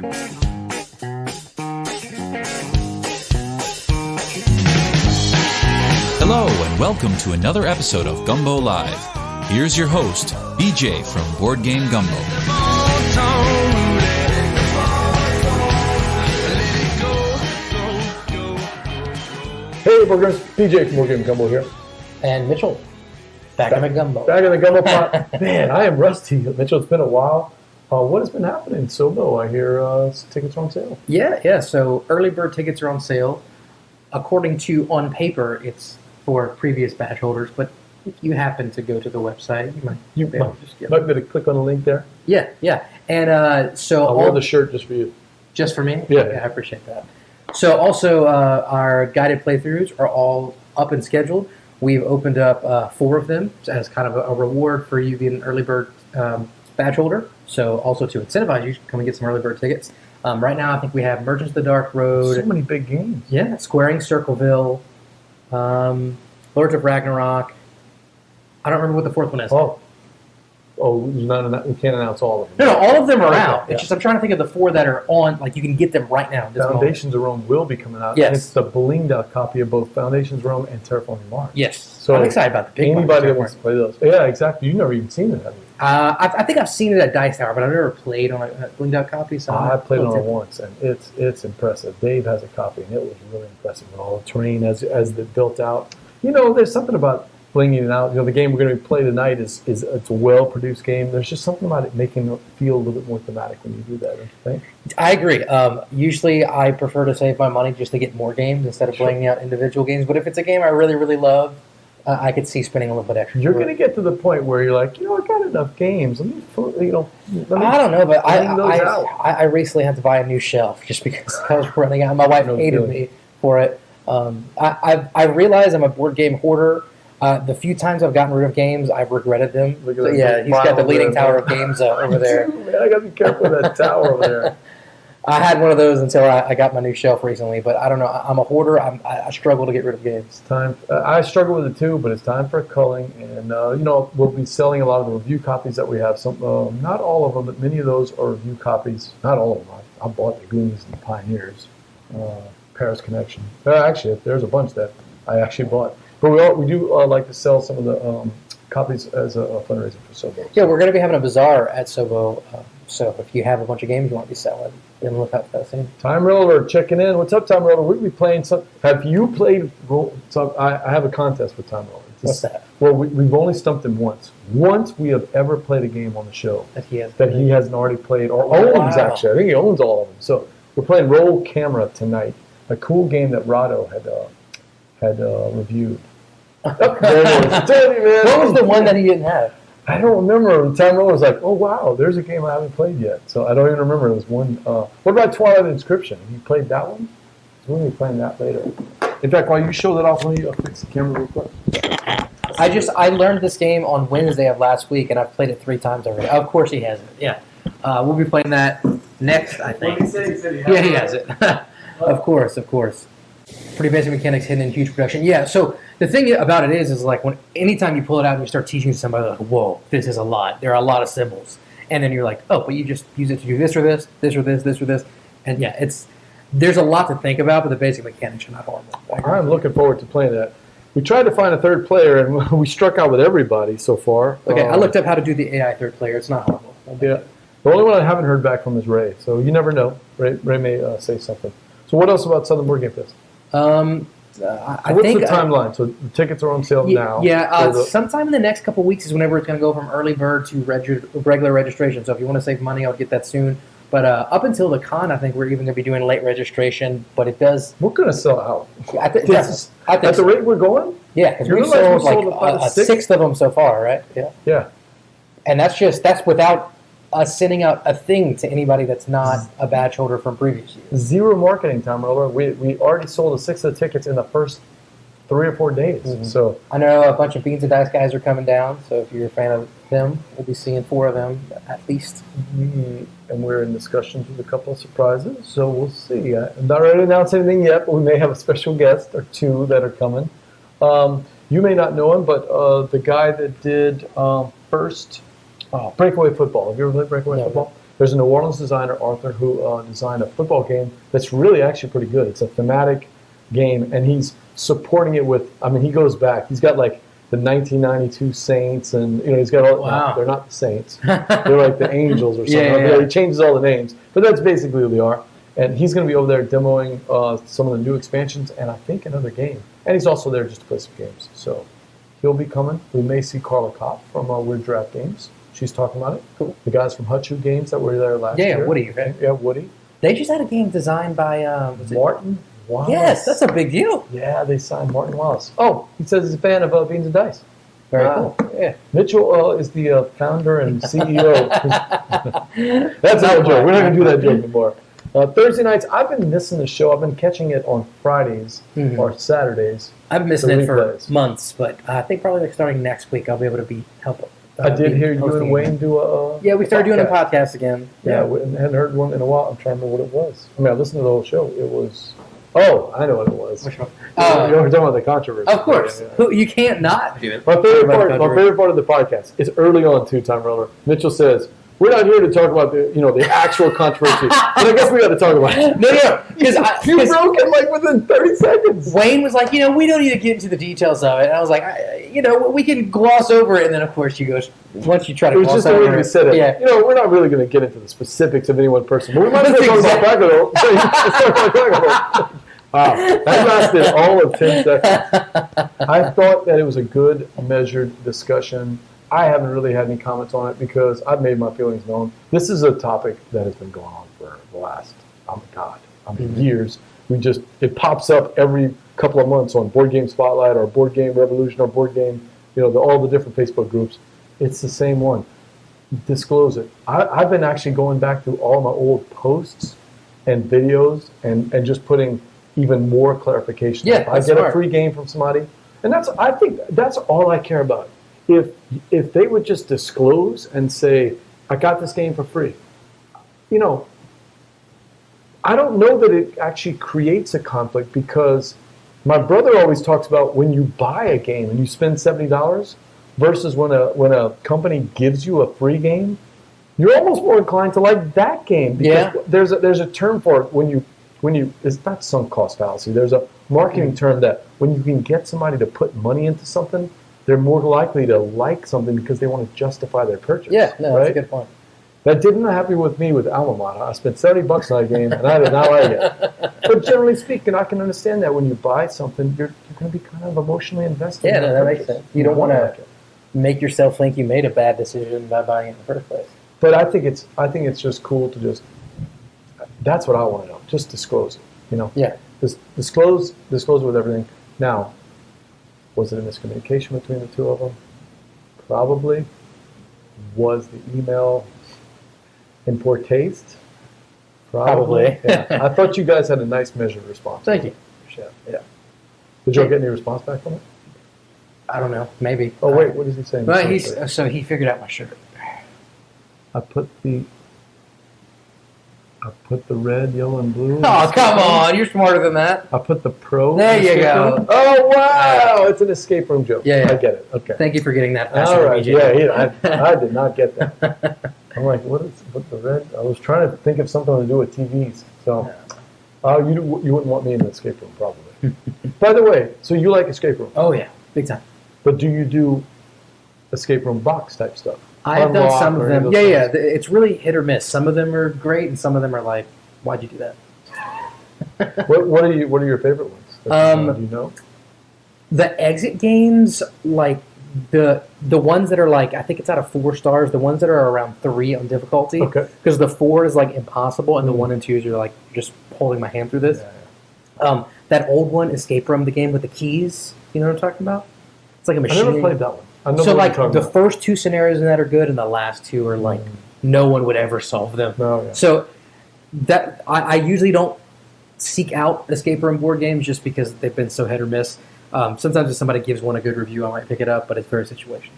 Hello and welcome to another episode of Gumbo Live. Here's your host, BJ from Board Game Gumbo. Hey, Boogers, BJ from Board Game Gumbo here. And Mitchell, back in the Gumbo. Back in the Gumbo Pot. Man, I am rusty. Mitchell, it's been a while. What has been happening in Sobo? I hear tickets are on sale. Yeah. So early bird tickets are on sale. According to on paper, it's for previous badge holders, but if you happen to go to the website, you might just get might be able to click on the link there. Yeah. And so I'll wear the shirt just for you. Just for me? Yeah. Okay, I appreciate that. So also, our guided playthroughs are all up and scheduled. We've opened up 4 of them as kind of a reward for you being an early bird badge holder. So also to incentivize you to come and get some early bird tickets. Right now, I think we have Merchants of the Dark Road. So many big games. Yeah, Squaring Circleville, Lords of Ragnarok. I don't remember what the 4th one is. We can't announce all of them. No, all of them are Okay, out. yeah. It's just I'm trying to think of the 4 that are on. Like you can get them right now. Foundations of Rome will be coming out. Yes. And it's the blinged out copy of both Foundations of Rome and Terraforming Mars. Yes. So I'm excited about the big one. Anybody that wants to play those. Yeah, exactly. You've never even seen it, have you? I think I've seen it at Dice Tower, but I've never played on a blinged out copy. So I played it on it once, and it's impressive. Dave has a copy, and it was really impressive with all the terrain as it built out. You know, there's something about blinging it out. You know, the game we're going to play tonight is it's a well-produced game. There's just something about it making it feel a little bit more thematic when you do that, don't you think? I agree. Usually, I prefer to save my money just to get more games instead of blinging out individual games. But if it's a game I really, really love, I could see spending a little bit extra. You're going to get to the point where you're like, I got enough games. Let me I don't know, but I recently had to buy a new shelf just because I was running out. My wife hated me for it. I realize I'm a board game hoarder. The few times I've gotten rid of games, I've regretted them. So, yeah, he's got the Leaning Tower of Games over there. Man, I got to be careful with that tower over there. I had one of those until I got my new shelf recently, but I don't know. I'm a hoarder. I struggle to get rid of games. Time. I struggle with it too, but it's time for culling, and we'll be selling a lot of the review copies that we have. Some, not all of them, but many of those are review copies. Not all of them. I bought the Goonies and the Pioneers, Paris Connection. Actually, there's a bunch that I actually bought, but we do like to sell some of the copies as a fundraiser for Sobo. Yeah, we're going to be having a bazaar at Sobo. So if you have a bunch of games you want to be selling, then look out for that soon. Time Roller checking in. What's up, Time Roller? We'll be playing some. Have you played? I have a contest with Time Roller. What's that? Well, we've only stumped him once. Once we have ever played a game on the show That he hasn't already played or owns. Actually, I think he owns all of them. So we're playing Roll Camera tonight. A cool game that Rado had reviewed. What was the one that he didn't have? I don't remember. Time Roller was like, "Oh wow, there's a game I haven't played yet." So I don't even remember. It was one. What about Twilight Inscription? Have you played that one? We're going to be playing that later. In fact, while you show that off, let me fix the camera real quick. I learned this game on Wednesday of last week, and I've played it 3 times already. Of course he has it. Yeah, we'll be playing that next. I think. He He has it. Of course. Pretty basic mechanics hidden in huge production. Yeah, so the thing about it is like anytime you pull it out and you start teaching somebody, like, whoa, this is a lot. There are a lot of symbols. And then you're like, oh, but you just use it to do this or this, this or this, this or this. And yeah, there's a lot to think about, but the basic mechanics are not horrible. I'm looking forward to playing that. We tried to find a third player, and we struck out with everybody so far. Okay, I looked up how to do the AI third player. It's not horrible. Yeah. The only one I haven't heard back from is Ray. So you never know. Ray may say something. So what else about Southern Board Game Fest? What's the timeline? So the tickets are on sale now. Yeah, sometime in the next couple of weeks is whenever it's going to go from early bird to regular registration. So if you want to save money, I'll get that soon. But up until the con, I think we're even going to be doing late registration. But it does. We're going to sell out. At the rate we're going? Yeah, because we've sold like a sixth of them so far, right? Yeah. Yeah. And that's without us sending out a thing to anybody that's not a badge holder from previous years. Zero marketing, Tom Roller. We already sold 6 of the tickets in the first 3 or 4 days. Mm-hmm. So I know a bunch of Beans and Dice guys are coming down. So if you're a fan of them, we'll be seeing 4 of them at least. And we're in discussions with a couple of surprises. So we'll see. I'm not ready to announce anything yet, but we may have a special guest or 2 that are coming. You may not know him, but the guy that did first Breakaway Football. Have you ever played Breakaway Football? There's a New Orleans designer, Arthur, who designed a football game that's really actually pretty good. It's a thematic game, and he's supporting it with, I mean, he goes back. He's got like the 1992 Saints, and he's got all. Wow. No, they're not the Saints. They're like the Angels or something. Yeah. He changes all the names, but that's basically who they are. And he's going to be over there demoing some of the new expansions, and I think another game. And he's also there just to play some games. So he'll be coming. We may see Carla Kopp from Weird Draft Games. She's talking about it. Cool. The guys from Hutchu Games that were there last year. Yeah, Woody, right? Yeah, Woody. They just had a game designed by Martin Wallace. Yes, that's a big deal. Yeah, they signed Martin Wallace. Oh, he says he's a fan of Beans and Dice. Very cool. Yeah. Mitchell is the founder and CEO. That's our joke. We're not going to do that joke anymore. Thursday nights, I've been missing the show. I've been catching it on Fridays or Saturdays. I've been missing it for months, but I think probably like starting next week I'll be able to help. I did hear you and Wayne do a yeah, we started doing a podcast again. Yeah, we hadn't heard one in a while. I'm trying to remember what it was. I mean, I listened to the whole show. It was, I know what it was. Which one? You were talking about the controversy. Of course. Yeah. You can't not do it. My favorite part of the podcast is early on, two-time roller. Mitchell says, we're not here to talk about the actual controversy, but I guess we got to talk about it. No, because you broke it like within 30 seconds. Wayne was like, we don't need to get into the details of it. And I was like, we can gloss over it. And then of course you go once you try to. It was gloss just the over way we it. said it. Yeah. We're not really going to get into the specifics of any one person, but we might as well talk about Bagado. Wow, that lasted all of 10 seconds. I thought that it was a good, measured discussion. I haven't really had any comments on it because I've made my feelings known. This is a topic that has been going on for the last, years. It pops up every couple of months on Board Game Spotlight or Board Game Revolution or Board Game, all the different Facebook groups. It's the same one. Disclose it. I've been actually going back through all my old posts and videos and just putting even more clarification. Yeah, I get a free game from somebody, and I think that's all I care about. If they would just disclose and say, I got this game for free, I don't know that it actually creates a conflict because my brother always talks about when you buy a game and you spend $70 versus when a company gives you a free game, you're almost more inclined to like that game because there's a term for it when you it's not sunk cost fallacy. There's a marketing term that when you can get somebody to put money into something, they're more likely to like something because they want to justify their purchase. Yeah, no, that's a good point. That didn't happen with me with Alma Mater. I spent $70 on a game, and I did not like it. But generally speaking, I can understand that when you buy something, you're going to be kind of emotionally invested. Yeah, that makes sense. You don't want to make yourself think you made a bad decision by buying it in the first place. But I think it's just cool to just. That's what I want to know. Just disclose it. Yeah. Just disclose with everything. Now, was it a miscommunication between the two of them? Probably. Was the email in poor taste? Probably. Yeah. I thought you guys had a nice measured response. Thank you. Yeah. Did you get any response back from it? I don't know. Maybe. Oh wait, what is he saying? But he figured out my shirt. I put the red, yellow, and blue. Oh, come on. You're smarter than that. I put the pro. There you go. Room. Oh, wow. It's an escape room joke. Yeah. I get it. Okay. Thank you for getting that faster. All right. Yeah, I did not get that. I'm like, what the red? I was trying to think of something to do with TVs. So, you wouldn't want me in the escape room, probably. By the way, so you like escape room? Oh, yeah. Big time. But do you do escape room box type stuff? I've done some of them. Yeah. It's really hit or miss. Some of them are great, and some of them are like, why'd you do that? What are your favorite ones? Do you know? The exit games, like the ones that are like, I think it's out of 4 stars. The ones that are around 3 on difficulty. Okay. Because the 4 is like impossible, and the 1 and 2s are like just holding my hand through this. Yeah. That old one, Escape Room, the game with the keys. You know what I'm talking about? It's like a machine. I never played that one. So like the first 2 scenarios in that are good, and the last 2 are like no one would ever solve them. Oh, yeah. So that I usually don't seek out escape room board games just because they've been so hit or miss. Sometimes if somebody gives one a good review, I might pick it up, but it's very situational.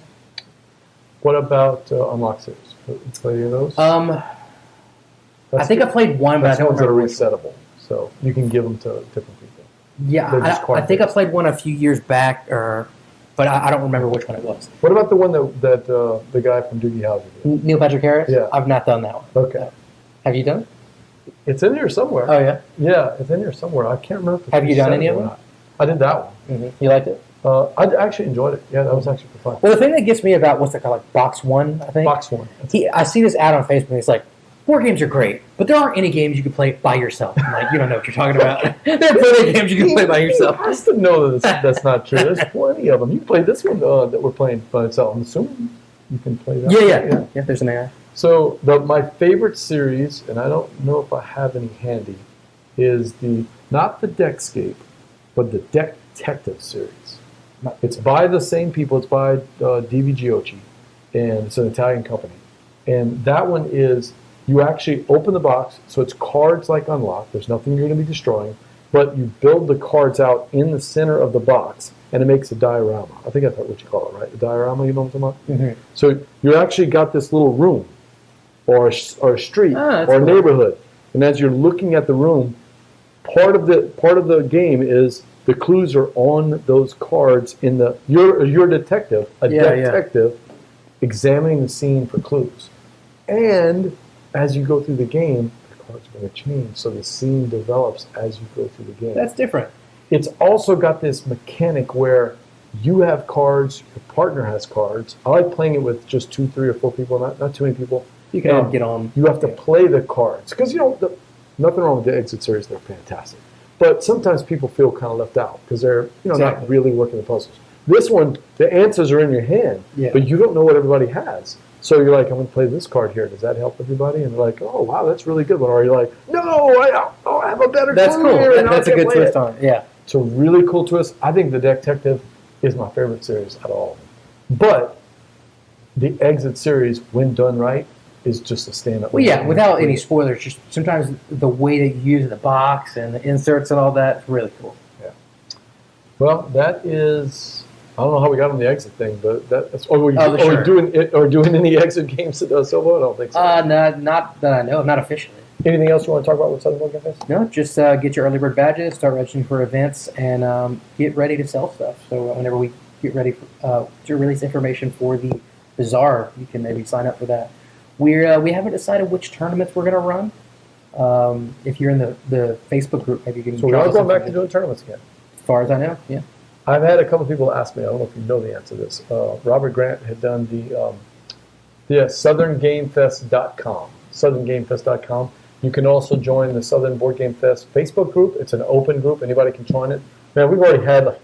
What about Unlock Series? You play any of those? I think I played one, but I don't remember. Ones that are resettable, so you can give them to different people. Yeah, I think I played one a few years back, or but I don't remember which one it was. What about the one that the guy from Doogie Howser did? Neil Patrick Harris? Yeah. I've not done that one. Okay. Have you done it? It's in here somewhere. Oh, yeah? Yeah, it's in here somewhere. I can't remember. Have you done any of them? I did that one. Mm-hmm. You liked it? I actually enjoyed it. Yeah, that was actually fun. Well, the thing that gets me about, what's it called, like Box One, I think? Box One. I see this ad on Facebook, and it's like, board games are great, but there aren't any games you can play by yourself. I'm like, you don't know what you're talking about. There are plenty of games you can play by yourself. He has to know that's not true. There's plenty of them. You can play this one that we're playing by itself. I'm assuming you can play that. Yeah, there's an AI. So my favorite series, and I don't know if I have any handy, is not the Deckscape, but the Deck Detective series. It's by the same people. It's by DV Giochi, and it's an Italian company. And that one is, you actually open the box, so it's cards like Unlock. There's nothing you're going to be destroying, but you build the cards out in the center of the box, and it makes a diorama. I think that's what you call it, right? A diorama, you know what I'm talking about? Mm-hmm. So you actually got this little room, or a street, or a neighborhood. And as you're looking at the room, part of the game is the clues are on those cards in the you're a detective, detective examining the scene for clues. And as you go through the game, the cards are going to change, so the scene develops as you go through the game. That's different. It's also got this mechanic where you have cards, your partner has cards. I like playing it with just 2, 3, or 4 people, not too many people. You can get on. You have to play the cards because nothing wrong with the Exit series; they're fantastic. But sometimes people feel kind of left out because they're not really working the puzzles. This one, the answers are in your hand, but you don't know what everybody has. So you're like, I'm going to play this card here. Does that help everybody? And they're like, oh wow, that's a really good one. Or you're like, no, I have a better. That's cool. Here That's a good twist on it. Yeah, it's a really cool twist. I think the Deck Detective is my favorite series at all. But the Exit series, when done right, is just a stand-up. Well, yeah, without any spoilers, just sometimes the way that you use the box and the inserts and all that is really cool. Yeah. Well, that is. I don't know how we got on the Exit thing, but that's. Are we doing any Exit games at Silvo? I don't think so. Not that I know of, not officially. Anything else you want to talk about with Southern Board Game Fest? No, just get your early bird badges, start registering for events, and get ready to sell stuff. So whenever we get ready to release information for the Bazaar, you can maybe sign up for that. We haven't decided which tournaments we're going to run. If you're in the Facebook group, maybe you can. So we are going back to doing tournaments again. As far as I know, yeah. I've had a couple people ask me. I don't know if you know the answer to this. Robert Grant had done the SouthernGameFest.com. SouthernGameFest.com. You can also join the Southern Board Game Fest Facebook group. It's an open group. Anybody can join it. Man, we've already had like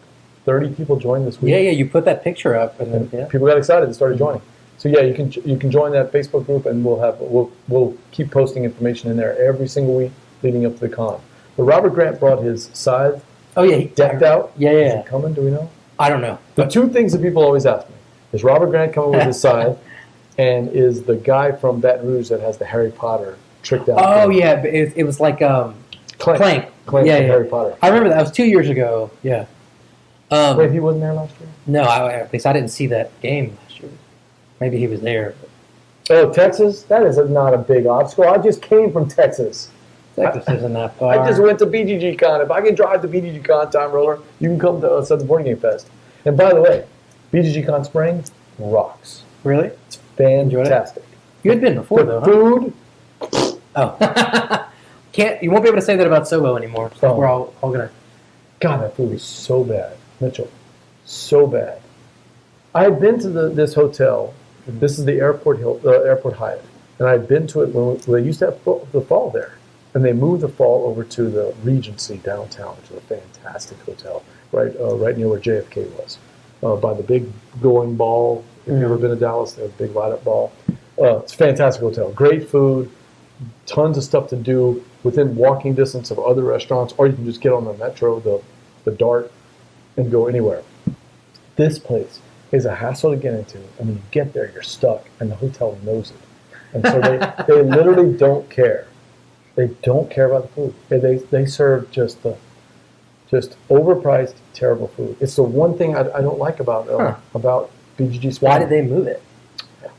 30 people join this week. Yeah. You put that picture up, and people got excited and started joining. So yeah, you can join that Facebook group, and we'll keep posting information in there every single week leading up to the con. But Robert Grant brought his scythe. Oh yeah, decked out. Yeah. Is it coming? Do we know? I don't know. The two things that people always ask me is Robert Grant coming with his scythe, and is the guy from Baton Rouge that has the Harry Potter tricked out. Oh yeah, but it was like Clank. Yeah. Harry Potter. I remember that. That was 2 years ago. Yeah. Wait, he wasn't there last year? No, at least I didn't see that game last year. Maybe he was there. Oh, Texas? That is not a big obstacle. I just came from Texas. Texas isn't that far. I just went to BGG Con. If I can drive to BGG Con, Time Roller, you can come to Southern Board Game Fest. And by the way, BGG Con Spring rocks. Really? It's fantastic. You had been before, though, food. Oh. You won't be able to say that about Sobo anymore. So we're all going to... God, that food is so bad. Mitchell, so bad. I had been to this hotel. This is the Airport Hyatt. And I had been to it when they used to have the fall there. And they moved the fall over to the Regency downtown, which is a fantastic hotel, right near where JFK was, by the big glowing ball. If you've ever been to Dallas, they have a big light-up ball. It's a fantastic hotel. Great food, tons of stuff to do within walking distance of other restaurants, or you can just get on the metro, the DART, and go anywhere. This place is a hassle to get into, and when you get there, you're stuck, and the hotel knows it. And so they literally don't care. They don't care about the food. They serve just overpriced, terrible food. It's the one thing I don't like about BGG Spring. Why did they move it?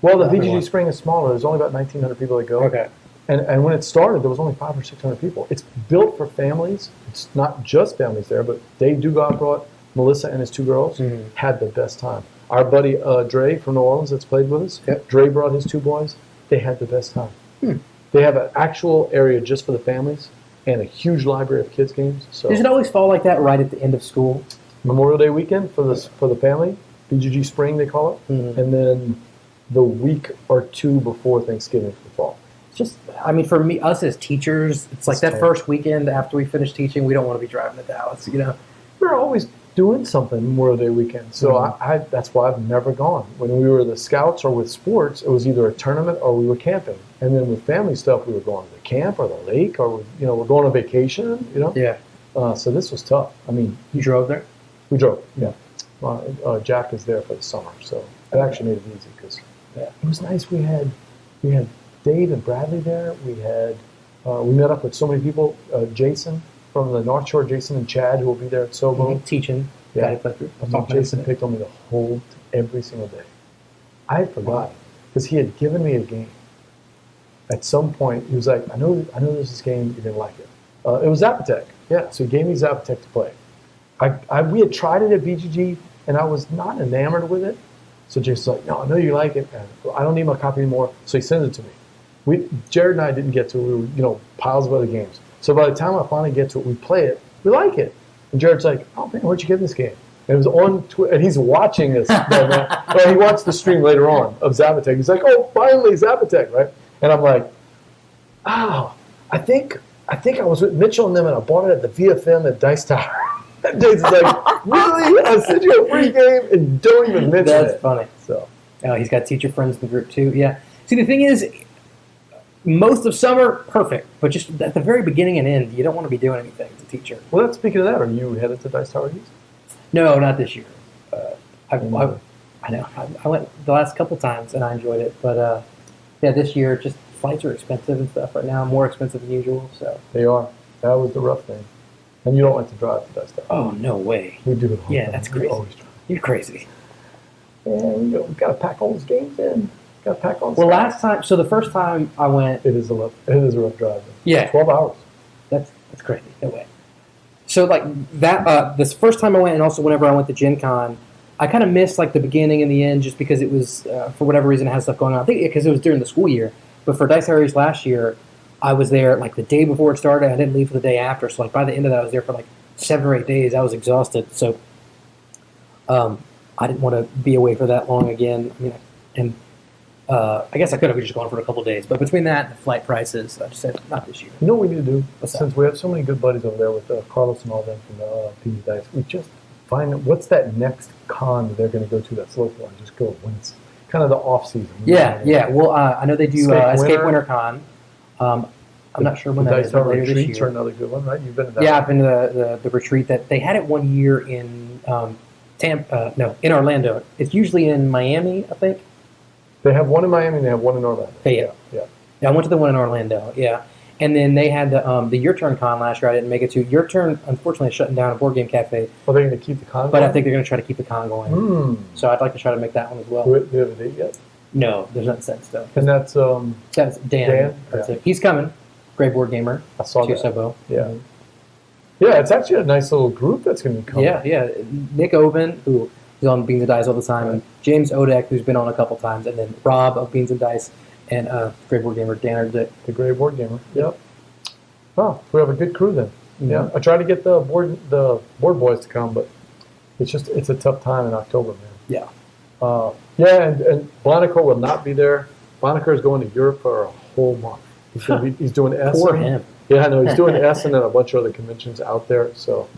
Well, the BGG Spring is smaller. There's only about 1,900 people that go. Okay. And when it started, there was only 500 or 600 people. It's built for families. It's not just families there, but they do go out Melissa and his 2 girls, Mhm. had the best time. Our buddy Dre from New Orleans that's played with us, Yep. Dre brought his 2 boys. They had the best time. Hmm. They have an actual area just for the families and a huge library of kids games. So Does it always fall like that right at the end of school? Memorial Day weekend for the family, BGG Spring they call it, Mhm. and then the week or 2 before Thanksgiving for the fall. Just, I mean, for me, us as teachers, it's like It's that tough. first weekend after we finish teaching, we don't want to be driving to Dallas, you know? We're always doing something Memorial Day weekend, so Mhm. I that's why I've never gone. When we were the scouts or with sports, it was either a tournament or we were camping, and then with family stuff, we were going to the camp or the lake, or we're going on vacation, Yeah. So this was tough. I mean, You drove there? we drove. Yeah, Jack is there for the summer, so it actually made it easy because it was nice. We had Dave and Bradley there. We met up with so many people. Jason from the North Shore, Jason and Chad, who will be there at Sobo. Teaching. Yeah. Guided play through. I was And talking Jason about picked on me the whole every single day. I had forgotten because he had given me a game. At some point, he was like, "I know there's this game. You're gonna like it." It was Zapotec. Yeah, so he gave me Zapotec to play. We had tried it at BGG, and I was not enamored with it. So Jason's like, "No, I know you like it. And I don't need my copy anymore." So he sends it to me. Jared and I didn't get to it. We were, piles of other games. So by the time I finally get to it, we play it. We like it. And Jared's like, "Oh man, where'd you get this game?" And it was on Twitter, and he's watching this. Well, he watched the stream later on of Zapotec. He's like, "Oh, finally Zapotec, right?" And I'm like, "Oh, I think I was with Mitchell and them, and I bought it at the VFM at Dice Tower." And Jason's like, "Really? I sent you a free game and you don't even mention it." That's funny. So Oh, he's got teacher friends in the group too. Yeah. See, the thing is, most of summer, perfect. But just at the very beginning and end, you don't want to be doing anything as a teacher. well, speaking of that, are you headed to Dice Tower East? No, not this year. I Mm. know. I went the last couple times and I enjoyed it. But this year, just flights are expensive and stuff right now, more expensive than usual. So. They are. That was the rough thing. And you don't like to drive to Dice Tower. Oh, no way. We do it all the Yeah, time. that's We crazy. always drive. You're crazy. Yeah, we got to pack all those games in. Got to pack all. Well, the first time I went, it is a rough drive. Yeah. 12 hours. that's crazy. No way. So like that, this first time I went, and also whenever I went to Gen Con, I kind of missed like the beginning and the end just because it was for whatever reason it had stuff going on. I think because it was during the school year. But for Dice Harry's last year, I was there like the day before it started. I didn't leave for the day after. So like by the end of that, I was there for like 7 or 8 days. I was exhausted. So I didn't want to be away for that long again. I mean, and I guess I could have just gone for a couple of days. But between that and the flight prices, I just said not this year. You know what we need to do? What's that? Since we have so many good buddies over there with Carlos and all them from the PG Dice, we just find what's that next con that they're going to go to that's local and just go when it's kind of the off season. Yeah. Well, I know they do Escape Winter. WinterCon. I'm not sure when the that Dice is. But Tower later this retreats are year. another good one, right? You've been to that. Yeah, one. I've been to the retreat that they had it one year in in Orlando. It's usually in Miami, I think. They have one in Miami and they have one in Orlando. Yeah. I went to the one in Orlando. Yeah, and then they had the Your Turn Con last year. I didn't make it to. Your Turn, unfortunately, is shutting down a board game cafe. Are they going to keep the con? But going? I think they're going to try to keep the con going. So I'd like to try to make that one as well. Do you have a date yet? No, there's nothing set in stone. And that's That's Dan. Dan? That's Yeah. it. He's coming. Great board gamer. I saw to that. Sobo. Yeah. Yeah, it's actually a nice little group that's going to be coming. Yeah. Nick Oben, who is on Beans and Dice all the time, and James Odek, who's been on a couple times, and then Rob of Beans and Dice, and Great Board Gamer Dan or Dick. The Gray Board Gamer. Yep. Oh, we have a good crew then. Mhm. Yeah. I tried to get the board boys to come, but it's a tough time in October, man. Yeah. And Blanico will not be there. Blanico is going to Europe for a whole month. He's doing Essen. Poor him. Yeah, I know. He's doing Essen and a bunch of other conventions out there. So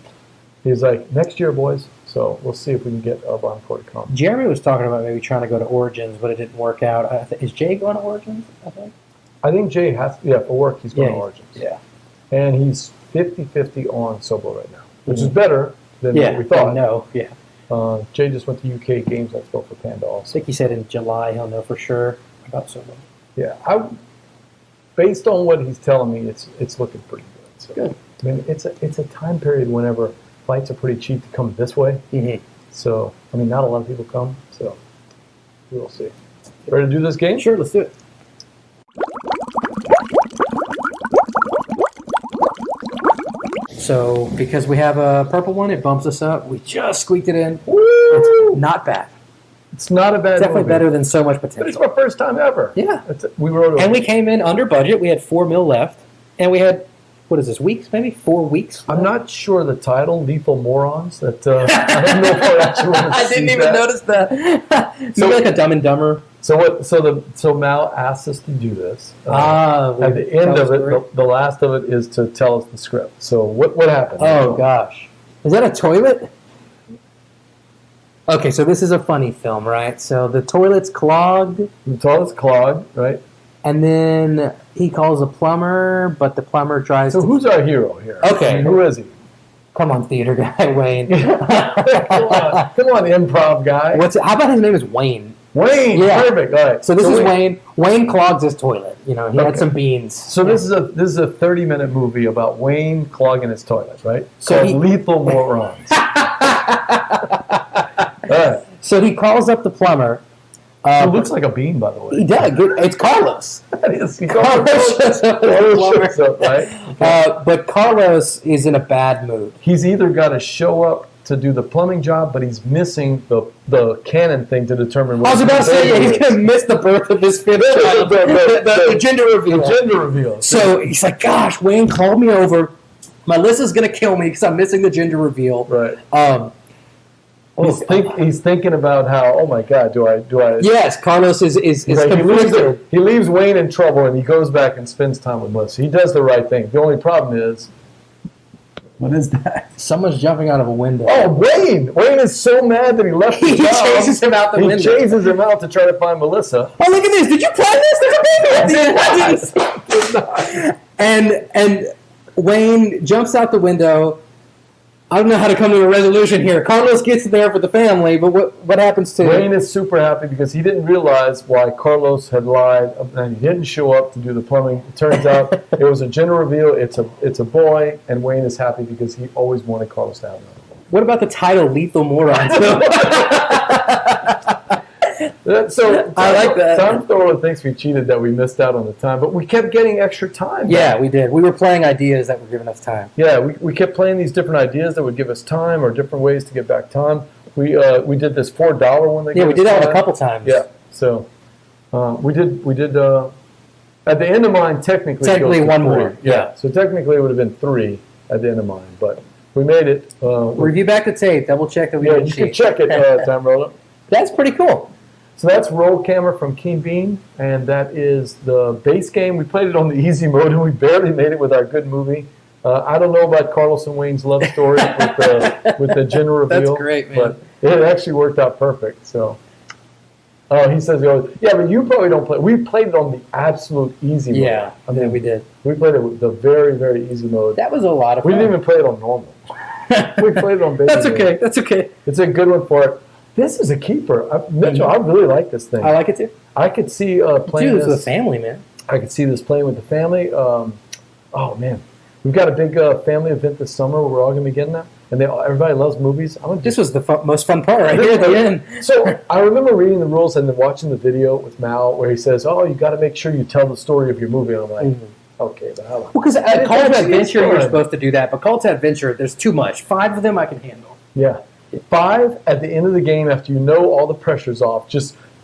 he's like, next year, boys. So we'll see if we can get Blanico to come. Jeremy was talking about maybe trying to go to Origins, but it didn't work out. Is Jay going to Origins, I think? I think Jay has, for work, he's going to Origins. Yeah. And he's 50-50 on Sobo right now, which is better than what we thought. No, yeah. Jay just went to UK Games Expo for Panda I also. think he said in July he'll know for sure about Sobo. Yeah, based on what he's telling me, it's looking pretty good. So, Good. I mean, it's a time period whenever flights are pretty cheap to come this way. Mm-hmm. So, I mean, not a lot of people come. So, we'll see. Ready to do this game? Sure, let's do it. So because we have a purple one, it bumps us up. We just squeaked it in. Woo! It's not bad. It's not a bad It's definitely movie. better than So Much But it's Potential. my first time ever. Yeah. We wrote And we came in under budget. We had $4 million left. And we had, what is this, weeks maybe? 4 weeks? I'm not sure the title, Lethal Morons. That I don't know if I actually want to I see didn't even that. notice that. So- Maybe like a Dumb and Dumber. So Mal asked us to do this. At the end of it, the last of it is to tell us the script. So what happened? Oh, gosh. Is that a toilet? Okay, so this is a funny film, right? So the toilet's clogged, The toilet's clogged, right? and then he calls a plumber, but the plumber tries So to... who's our hero here? Okay. I mean, who is he? Come on, theater guy, Wayne. Come on, improv guy. How about his name is Wayne? Wayne. Yeah. Perfect. All right. So this is Wayne. Wayne clogs his toilet. You know, he had Okay. some beans. So this is a 30-minute movie about Wayne clogging his toilet, right? So Called he- Lethal Morons. All right. So he calls up the plumber. It looks like a bean, by the way. He does. It's Carlos. That is. He Carlos shows up as the Carlos plumber. shows up, right? But Carlos is in a bad mood. He's either got to show up to do the plumbing job, but he's missing the canon thing to determine what I was about to say, he's going to miss the birth of his fifth child. The gender reveal. The gender reveal. So he's like, gosh, Wayne called me over. Melissa's going to kill me because I'm missing the gender reveal. Right. He's thinking about how, oh my God, do I? Yes, Carlos is Like, conflicted. he leaves Wayne in trouble, and he goes back and spends time with Melissa. He does the right thing. The only problem is, what is that? Someone's jumping out of a window. Oh, Wayne! Wayne is so mad that he left the He job. chases him out the window. He chases him out to try to find Melissa. Oh, look at this! Did you plan this? There's a baby. And Wayne jumps out the window. I don't know how to come to a resolution here. Carlos gets there for the family, but what happens to Wayne is super happy because he didn't realize why Carlos had lied and he didn't show up to do the plumbing. It turns out it was a gender reveal. It's a boy, and Wayne is happy because he always wanted Carlos to have another boy. What about the title Lethal Morons? So I like that. Tom Thorland thinks we cheated that we missed out on the time, but we kept getting extra time. Yeah, we did. We were playing ideas that were giving us time. Yeah, we kept playing these different ideas that would give us time or different ways to get back time. We did this $4 one. Yeah, we did that one a couple times. Yeah, so we did. At the end of mine, technically it goes to one 3. more. Yeah. So technically it would have been 3 at the end of mine, but we made it. Review back the tape. Double check that we Yeah, didn't you can cheat. check it, Time Roller. That's pretty cool. So that's Roll Camera from Keen Bean, and that is the base game. We played it on the easy mode, and we barely made it with our good movie. I don't know about Carlos and Wayne's love story with the gender reveal. That's great, man. But it actually worked out perfect. So, he says, yeah, but you probably don't play. We played it on the absolute easy mode. Yeah, I mean, we did. We played it with the very, very easy mode. That was a lot of We fun. didn't even play it on normal. We played it on basic. That's okay. mode. That's okay. It's a good one for it. This is a keeper. Mitchell, I really like this thing. I like it too. I could see playing Dude, this this with a family, man. I could see this playing with the family. Oh man, we've got a big family event this summer where we're all going to be getting that, and everybody loves movies. This was the most fun part right here at the end. So I remember reading the rules and then watching the video with Mal where he says, "Oh, you got to make sure you tell the story of your movie." And I'm like, okay, but how? Well, because at It's Call to actually Adventure, you're fun. supposed to do that, but Call to Adventure, there's too much. 5 of them I can handle. Yeah, 5 at the end of the game after you know all the pressure's off.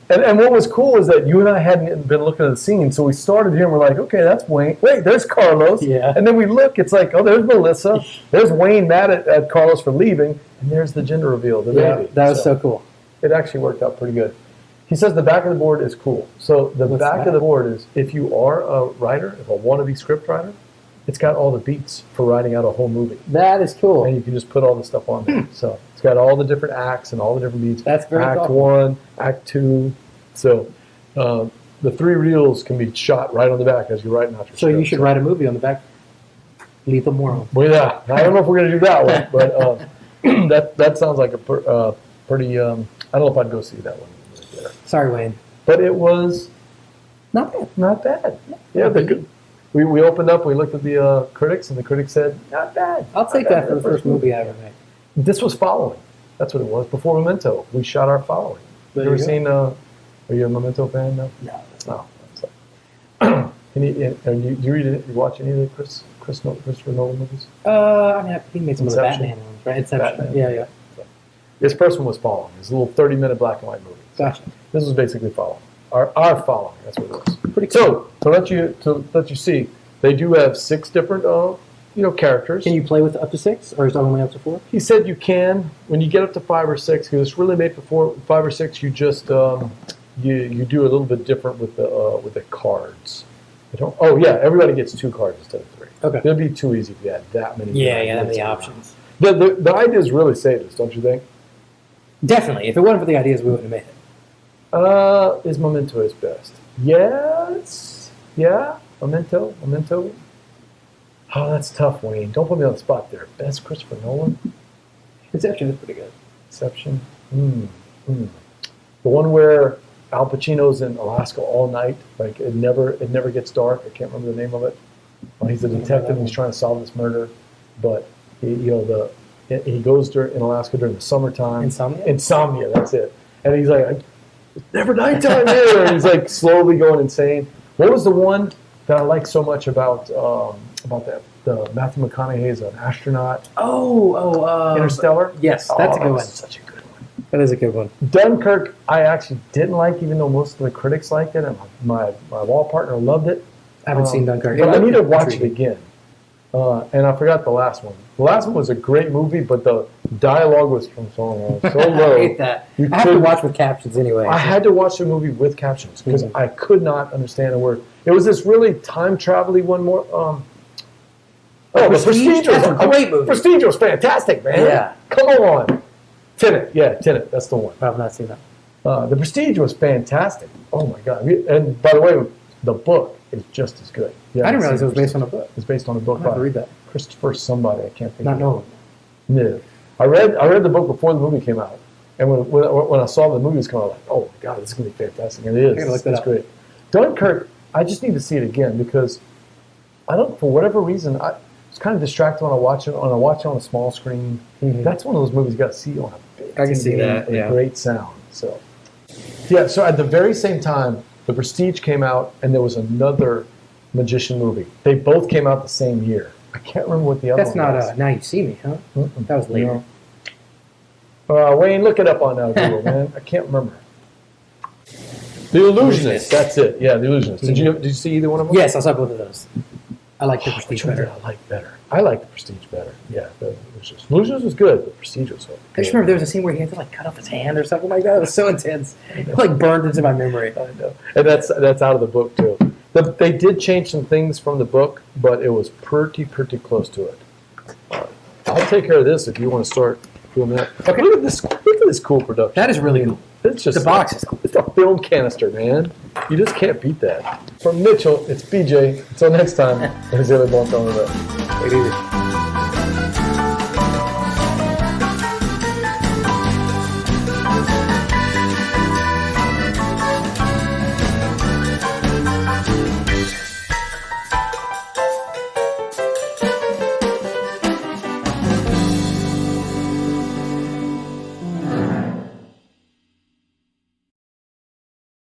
And what was cool is that you and I hadn't been looking at the scene, so we started here and we're like, okay, that's Wayne. Wait, there's Carlos. Yeah. And then we look, it's like, oh, there's Melissa. There's Wayne mad at Carlos for leaving, and there's the gender reveal, the baby. That was so cool. It actually worked out pretty good. He says the back of the board is cool. So the What's back that? of the board is, if you are a writer, if a wannabe script writer, it's got all the beats for writing out a whole movie. That is cool. And you can just put all the stuff on there. So it's got all the different acts and all the different beats. That's very Act thoughtful. 1, Act 2. So the 3 reels can be shot right on the back as you're writing out your So script. you should write a movie on the back. Lethal Moron. Well, yeah. I don't know if we're going to do that one, but that sounds like a pretty. I don't know if I'd go see that one. Sorry, Wayne. But it was Not bad. not bad. Yeah, we opened up. We looked at the critics, and the critics said not bad. I'll take Not that bad. for the first movie I ever made. This was Following. That's what it was. Before Memento, we shot our Following. There You ever you go. seen? Are you a Memento fan? No. No. No. You watch any of the Christopher Nolan movies? I mean, he made some of the Inception. Batman ones, right? Inception. Batman. Yeah. This person was following. It's a little 30-minute black and white movie. Gotcha. This was basically following. Our following. That's what it was. Pretty cool. So to let you see, they do have 6 different characters. Can you play with up to 6, or is it only up to 4? He said you can when you get up to 5 or 6 because it's really made for 5 or 6. You just you do a little bit different with the cards. Everybody gets 2 cards instead of 3. Okay. It'd be too easy if you had that many. That many options. The ideas really saved us, don't you think? Definitely. If it wasn't for the ideas, we wouldn't have made it. Is Memento his best? Yes. Yeah. Memento. Oh, that's tough, Wayne. Don't put me on the spot there. Best Christopher Nolan? Inception is pretty good. Inception? The one where Al Pacino's in Alaska all night, like it never gets dark. I can't remember the name of it. He's a detective and he's trying to solve this murder, but he goes in Alaska during the summertime. Insomnia, that's it. And he's like, it's never nighttime here. And he's like slowly going insane. What was the one that I like so much about that? The Matthew McConaughey is an astronaut. Interstellar? Yes, that's a good one. That's such a good one. That is a good one. Dunkirk, I actually didn't like, even though most of the critics liked it, and my wall partner loved it. I haven't seen Dunkirk. But I need to watch it again. And I forgot the last one. The last one was a great movie, but the dialogue was from so low. I hate that. I have to watch with captions anyway. I had to watch the movie with captions because I could not understand a word. It was this really time travel-y one more. The Prestige was a great movie. Prestige was fantastic, man. Yeah. Come on. Tenet. Yeah, Tenet. That's the one. I've not seen that. The Prestige was fantastic. Oh, my God. And by the way, the book is just as good. Yeah, I didn't realize it was based on a book. It's based on a book. I have to read that. Christopher somebody. I can't think Not of Nolan. No. I read the book before the movie came out. And when I saw the movie was coming out, I was like, oh, my God, this is going to be fantastic. And it is. I gotta look that it's up. great. Dunkirk, I just need to see it again because for whatever reason, I was kind of distracted when I watch it on a small screen. Mm-hmm. That's one of those movies you got to see on a big I can see TV that, with yeah. great sound. So at the very same time, The Prestige came out, and there was another magician movie. They both came out the same year. I can't remember what the other That's one was. not Now You See Me, huh? Mm-mm. That was later. No. Wayne, look it up on Google, man. I can't remember. The Illusionist. That's it. Yeah, The Illusionist. Did you see either one of them? Yes, I saw both of those. I like The Which Prestige one did better. I like better? I like The Prestige better. Yeah, The Illusionist. Illusionist was good, but Prestige was so good. I just remember there was a scene where he had to cut off his hand or something like that. It was so intense. It burned into my memory. I know. And that's out of the book, too. They did change some things from the book, but it was pretty close to it. I'll take care of this if you want to start doing that. Okay. Look at this cool production. That is really cool. It's just The box is cool. It's a film canister, man. You just can't beat that. From Mitchell, it's BJ. Until next time, here's the other ball on the Take it easy.